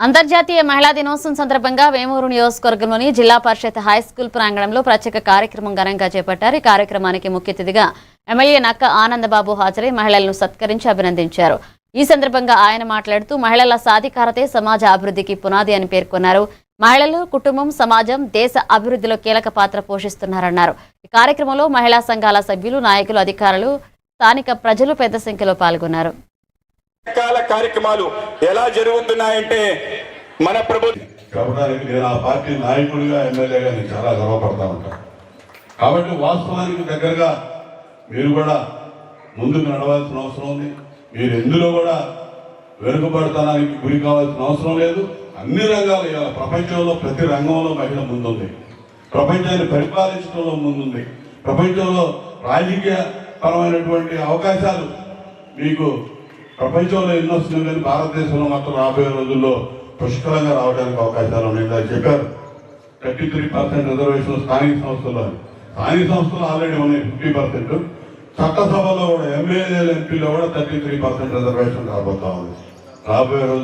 అంతర్జాతీయ మహిళా దినోత్సవం సందర్భంగా వేమూరు నియోజకవర్గంలోని జిల్లా పరిషత్ హైస్కూల్ ప్రాంగణంలో ప్రత్యేక కార్యక్రమం ఘనంగా చేపట్టారు. ఈ కార్యక్రమానికి ముఖ్య అతిథిగా ఎమ్మెల్యే నక్క ఆనందబాబు హాజరై మహిళలను సత్కరించి అభినందించారు. ఈ సందర్భంగా ఆయన మాట్లాడుతూ మహిళల సాధికారతే సమాజ అభివృద్ధికి పునాది అని పేర్కొన్నారు. మహిళలు, కుటుంబం, సమాజం, దేశ అభివృద్ధిలో కీలక పాత్ర పోషిస్తున్నారన్నారు. ఈ కార్యక్రమంలో మహిళా సంఘాల సభ్యులు, నాయకులు, అధికారులు, స్థానిక ప్రజలు పెద్ద సంఖ్యలో పాల్గొన్నారు. రకాల కార్యక్రమాలు ఎలా జరుగుతున్నాయంటే మన ప్రభుత్వం చెప్పడానికి నేను ఆ పార్టీ నాయకుడిగా ఎమ్మెల్యేగా నేను చాలా గర్వపడతా ఉంటాను. కాబట్టి వాస్తవానికి దగ్గరగా మీరు కూడా ముందుకు నడవాల్సిన అవసరం ఉంది. మీరు ఎందులో కూడా వెనుకబడతానికి గురి కావాల్సిన అవసరం లేదు. అన్ని రంగాలు ఇవాళ ప్రపంచంలో ప్రతి రంగంలో మహిళ ముందుంది. ప్రపంచాన్ని పరిపాలించడంలో ముందుంది. ప్రపంచంలో రాజకీయ పరమైనటువంటి అవకాశాలు మీకు ప్రపంచంలో ఎన్నో వస్తున్నాయి, కానీ భారతదేశంలో మాత్రం రాబోయే రోజుల్లో పుష్కలంగా రావడానికి అవకాశాలు ఉన్నాయి. చెప్పారు 33% రిజర్వేషన్ స్థానిక సంస్థల్లో. స్థానిక సంస్థలు ఆల్రెడీ ఉన్నాయి 50%. చట్టసభలో కూడా ఎమ్మెల్యేలు, ఎంపీలో కూడా 33% రిజర్వేషన్ రాబోతా ఉంది. రాబోయే రోజు